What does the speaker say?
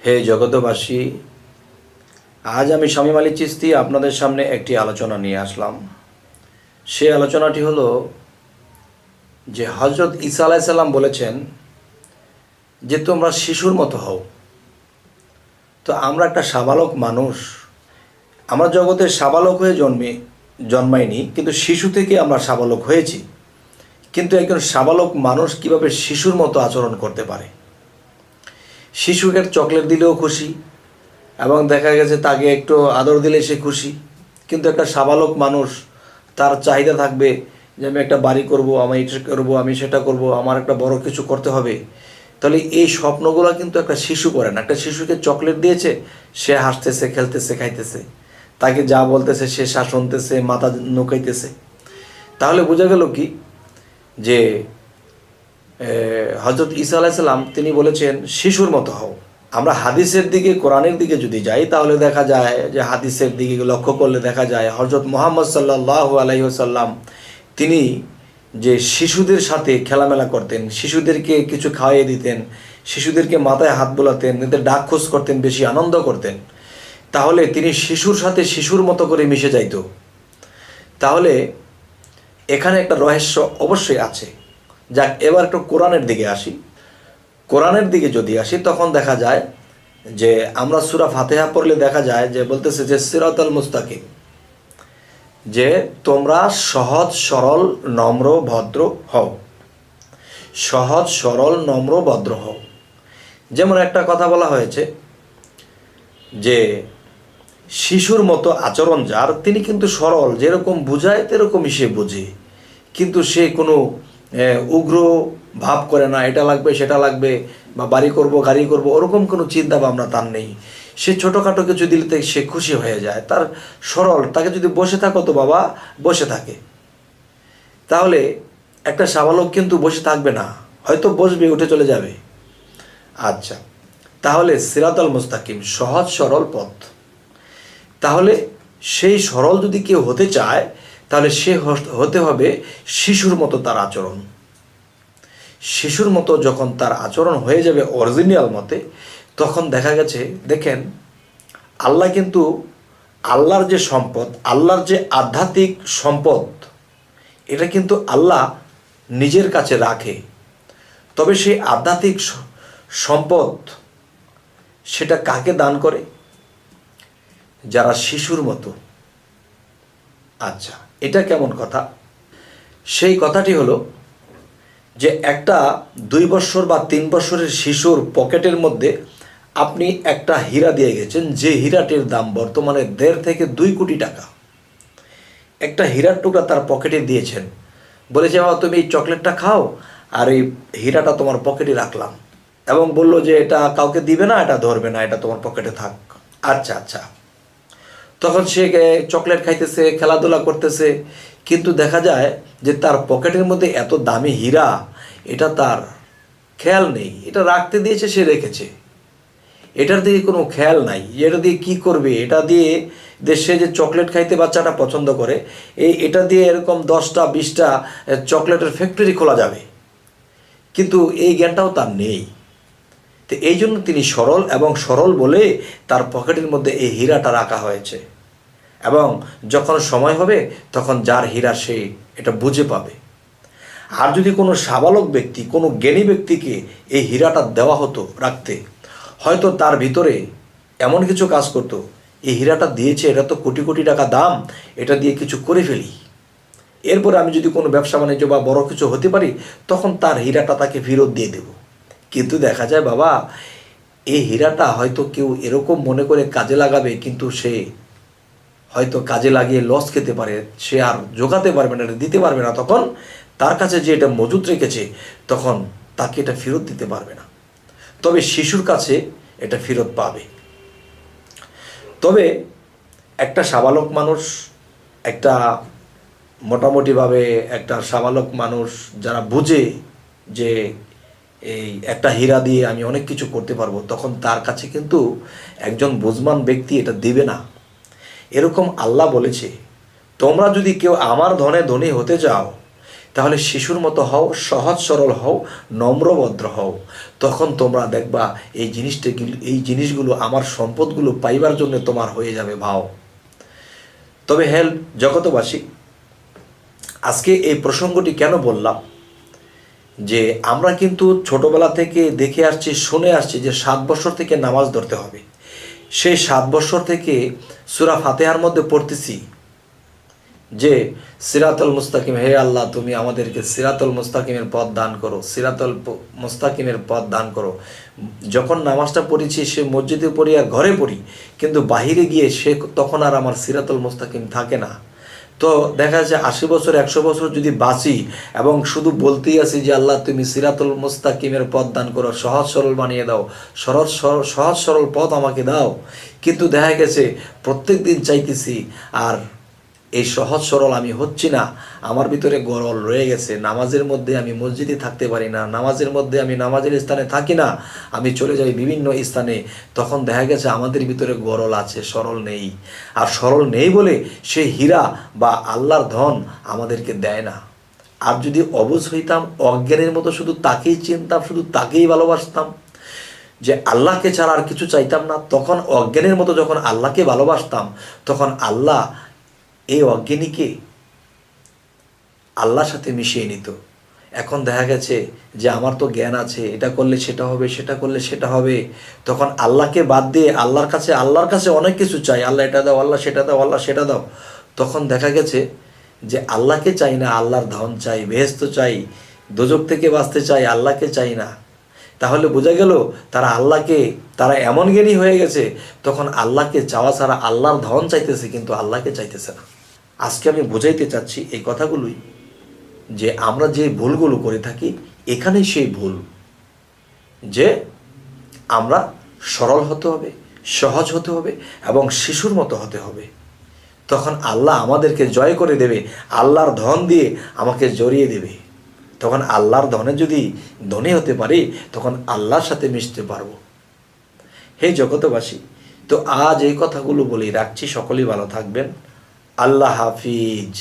হে জগতবাসী, আজ আমি শামীম আলী চিশতি আপনাদের সামনে একটি আলোচনা নিয়ে আসলাম। সেই আলোচনাটি হলো যে হজরত ঈসা আলাইহিস সালাম বলেছেন যে তোমরা শিশুর মতো হও। তো আমরা একটা সাবালক মানুষ, আমরা জগতে সাবালক হয়ে জন্মাইনি, কিন্তু শিশু থেকে আমরা সাবালক হয়েছি। কিন্তু একজন সাবালক মানুষ কিভাবে শিশুর মতো আচরণ করতে পারে? শিশুকে চকলেট দিলেও খুশি, এবং দেখা গেছে তাকে একটু আদর দিলে সে খুশি। কিন্তু একটা সাবালক মানুষ, তার চাহিদা থাকবে যে আমি একটা বাড়ি করব, আমি এটা করবো, আমি সেটা করব, আমার একটা বড় কিছু করতে হবে। তাহলে এই স্বপ্নগুলো কিন্তু একটা শিশু করে না। একটা শিশুকে চকলেট দিয়েছে, সে হাসতেছে, খেলতেছে, খাইতেছে, তাকে যা বলতেছে সে শুনতেছে, মাথা নুকাইতেছে। তাহলে বোঝা গেল কি যে হজরত ঈসা আলাইহিস সালাম তিনি বলেছেন শিশুর মতো হও। আমরা হাদিসের দিকে, কোরআনের দিকে যদি যাই, তাহলে দেখা যায় যে হাদিসের দিকে লক্ষ্য করলে দেখা যায় হজরত মুহাম্মদ সাল্লাল্লাহু আলাইহি ওয়াসাল্লাম তিনি যে শিশুদের সাথে খেলামেলা করতেন, শিশুদেরকে কিছু খাওয়াইয়ে দিতেন, শিশুদেরকে মাথায় হাত বোলাতেন, এদের ডাক খোঁজ করতেন, বেশি আনন্দ করতেন। তাহলে তিনি শিশুর সাথে শিশুর মতো করে মিশে যাইত। তাহলে এখানে একটা রহস্য অবশ্যই আছে। যাক, এবার একটু কোরআনের দিকে আসি। কোরআনের দিকে যদি আসি, তখন দেখা যায় যে আমরা সূরা ফাতিহা পড়লে দেখা যায় যে বলতেছে যে সিরাতাল মুস্তাকিম, যে তোমরা সহজ সরল নম্র ভদ্র হও। সহজ সরল নম্র ভদ্র হও। যেমন একটা কথা বলা হয়েছে যে শিশুর মতো আচরণ যার, তিনি কিন্তু সরল, যেরকম বুঝায় তেরকমই সে বুঝে, কিন্তু সে কোনো উগ্র ভাব করে না, এটা লাগবে সেটা লাগবে, বা বাড়ি করব গাড়ি করব, ওরকম কোনো চিন্তা ভাবনা তার নেই। সে ছোটোখাটো কিছু দিলে সে খুশি হয়ে যায়, তার সরল। তাকে যদি বসে থাকো তো বাবা, বসে থাকে। তাহলে একটা সাবালক কিন্তু বসে থাকবে না, হয়তো বসবে, উঠে চলে যাবে। আচ্ছা, তাহলে সিরাতাল মুস্তাকিম, সহজ সরল পথ। তাহলে সেই সরল যদি কেউ হতে চায়, তাহলে সে হতে হবে শিশুর মতো তার আচরণ। শিশুর মতো যখন তার আচরণ হয়ে যাবে অরিজিনাল মতে, তখন দেখা গেছে, দেখেন, আল্লাহ কিন্তু আল্লাহর যে সম্পদ, আল্লাহর যে আধ্যাত্মিক সম্পদ, এটা কিন্তু আল্লাহ নিজের কাছে রাখে। তবে সেই আধ্যাত্মিক সম্পদ সেটা কাকে দান করে? যারা শিশুর মতো। আচ্ছা, এটা কেমন কথা? সেই কথাটি হলো যে একটা 2 বছর বা 3 বছরের শিশুর পকেটের মধ্যে আপনি একটা হীরা দিয়ে গেছেন, যে হীরাটির দাম বর্তমানে 1.5 থেকে 2 কোটি টাকা। একটা হীরার টুকরা তার পকেটে দিয়েছেন, বলেছে বাবা তুমি এই চকলেটটা খাও, আর এই হীরাটা তোমার পকেটে রাখলাম, এবং বলল যে এটা কাউকে দিবে না, এটা ধরবে না, এটা তোমার পকেটে থাক। আচ্ছা আচ্ছা, তখন সে চকলেট খাইতেছে, খেলাধুলা করতেছে, কিন্তু দেখা যায় যে তার পকেটের মধ্যে এত দামি হীরা, এটা তার খেয়াল নেই। এটা রাখতে দিয়েছে, সে রেখেছে, এটার দিকে কোনো খেয়াল নাই যে এটা দিয়ে কী করবে। এটা দিয়ে সে যে চকলেট খাইতে বাচ্চাটা পছন্দ করে, এটা দিয়ে এরকম 10টা 20টা চকলেটের ফ্যাক্টরি খোলা যাবে, কিন্তু এই জ্ঞানটাও তার নেই। তো এই জন্য তিনি সরল, এবং সরল বলে তার পকেটের মধ্যে এই হীরাটা রাখা হয়েছে। এবং যখন সময় হবে, তখন যার হীরা সে এটা বুঝে পাবে। আর যদি কোনো সাবালক ব্যক্তি, কোনো জ্ঞানী ব্যক্তিকে এই হীরাটা দেওয়া হতো রাখতে, হয়তো তার ভিতরে এমন কিছু কাজ করতো, এই হীরাটা দিয়েছে, এটা তো কোটি কোটি টাকা দাম, এটা দিয়ে কিছু করে ফেলি, এরপরে আমি যদি কোনো ব্যবসা বাণিজ্য বা বড় কিছু হতে পারি, তখন তার হীরাটা তাকে ফেরত দিয়ে দেব। কিন্তু দেখা যায় বাবা, এই হীরাটা হয়তো কেউ এরকম মনে করে কাজে লাগাবে, কিন্তু সে হয়তো কাজে লাগিয়ে লস খেতে পারে, সে আর জোগাতে পারবে না, এটা দিতে পারবে না। তখন তার কাছে যে এটা মজুত রেখেছে, তখন তাকে এটা ফেরত দিতে পারবে না। তবে শিশুর কাছে এটা ফেরত পাবে। তবে একটা সাবালক মানুষ, একটা মোটামুটিভাবে একটা সাবালক মানুষ যারা বুঝে যে এই একটা হীরা দিয়ে আমি অনেক কিছু করতে পারবো, তখন তার কাছে কিন্তু একজন বুঝমান ব্যক্তি এটা দিবে না। এরকম আল্লাহ বলেছে, তোমরা যদি কেউ আমার ধনে ধনী হতে চাও, তাহলে শিশুর মতো হও, সহজ সরল হও, নম্রভদ্র হও। তখন তোমরা দেখবা এই জিনিসগুলো আমার সম্পদগুলো পাইবার জন্য তোমার হয়ে যাবে ভাও। তবে হেল জগতবাসী, আজকে এই প্রসঙ্গটি কেন বললাম, যে আমরা কিন্তু ছোটবেলা থেকে দেখে আসছি, শুনে আসছি যে 7 বছর থেকে নামাজ ধরতে হবে। সেই 7 বছর থেকে সূরা ফাতিহার মধ্যে পড়তেছি যে সিরাতুল মুস্তাকিম, হে আল্লাহ তুমি আমাদেরকে সিরাতুল মুস্তাকিমের পথ দান করো, সিরাতুল মুস্তাকিমের পথ দান করো। যখন নামাজটা পড়েছি সে মসজিদে পড়ি আর ঘরে পড়ি, কিন্তু বাহিরে গিয়ে সে তখন আর আমার সিরাতুল মুস্তাকিম থাকে না। তো দেখা যায় 80 বছর 100 বছর যদি বাঁচি এবং শুধু বলতেই আছি যে আল্লাহ তুমি সিরাতুল মুস্তাকিমের পথ দান করো, সহজ সরল বানিয়ে দাও, সহজ সরল পথ আমাকে দাও, কিন্তু দেখা গেছে প্রত্যেক দিন চাইতেছি আর এই সহজ সরল আমি হচ্ছি না। আমার ভিতরে গরল রয়ে গেছে, নামাজের মধ্যে আমি মসজিদে থাকতে পারি না, নামাজের মধ্যে আমি নামাজের স্থানে থাকি না, আমি চলে যাই বিভিন্ন স্থানে। তখন দেখা গেছে আমাদের ভিতরে গরল আছে, সরল নেই। আর সরল নেই বলে সেই হীরা বা আল্লাহর ধন আমাদেরকে দেয় না। আর যদি অবুঝ হইতাম, অজ্ঞানের মতো শুধু তাকেই চিনতাম, শুধু তাকেই ভালোবাসতাম, যে আল্লাহকে ছাড়া আর কিছু চাইতাম না, তখন অজ্ঞানের মতো যখন আল্লাহকে ভালোবাসতাম, তখন আল্লাহ এই অজ্ঞানীকে আল্লাহর সাথে মিশিয়ে নিত। এখন দেখা গেছে যে আমার তো জ্ঞান আছে, এটা করলে সেটা হবে, সেটা করলে সেটা হবে, তখন আল্লাহকে বাদ দিয়ে আল্লাহর কাছে অনেক কিছু চাই, আল্লাহ এটা দাও, আল্লাহ সেটা দাও, আল্লাহ সেটা দাও। তখন দেখা গেছে যে আল্লাহকে চাই না, আল্লাহর ধন চাই, বেহেশত চাই, দোজক থেকে বাঁচতে চাই, আল্লাহকে চাই না। তাহলে বোঝা গেল তারা এমন জ্ঞানী হয়ে গেছে, তখন আল্লাহকে চাওয়া ছাড়া আল্লাহর ধন চাইতেছে, কিন্তু আল্লাহকে চাইতেছে না। আজকে আমি বোঝাইতে চাচ্ছি এই কথাগুলোই, যে আমরা যে ভুলগুলো করে থাকি, এখানেই সেই ভুল, যে আমরা সরল হতে হবে, সহজ হতে হবে এবং শিশুর মতো হতে হবে। তখন আল্লাহ আমাদেরকে জয় করে দেবে, আল্লাহর ধন দিয়ে আমাকে জড়িয়ে দেবে। তখন আল্লাহর ধনে যদি ধনী হতে পারি, তখন আল্লাহর সাথে মিশতে পারবো। হে জগতবাসী, তো আজ এই কথাগুলো বলেই রাখছি। সকলেই ভালো থাকবেন। আল্লাহ হাফিজ।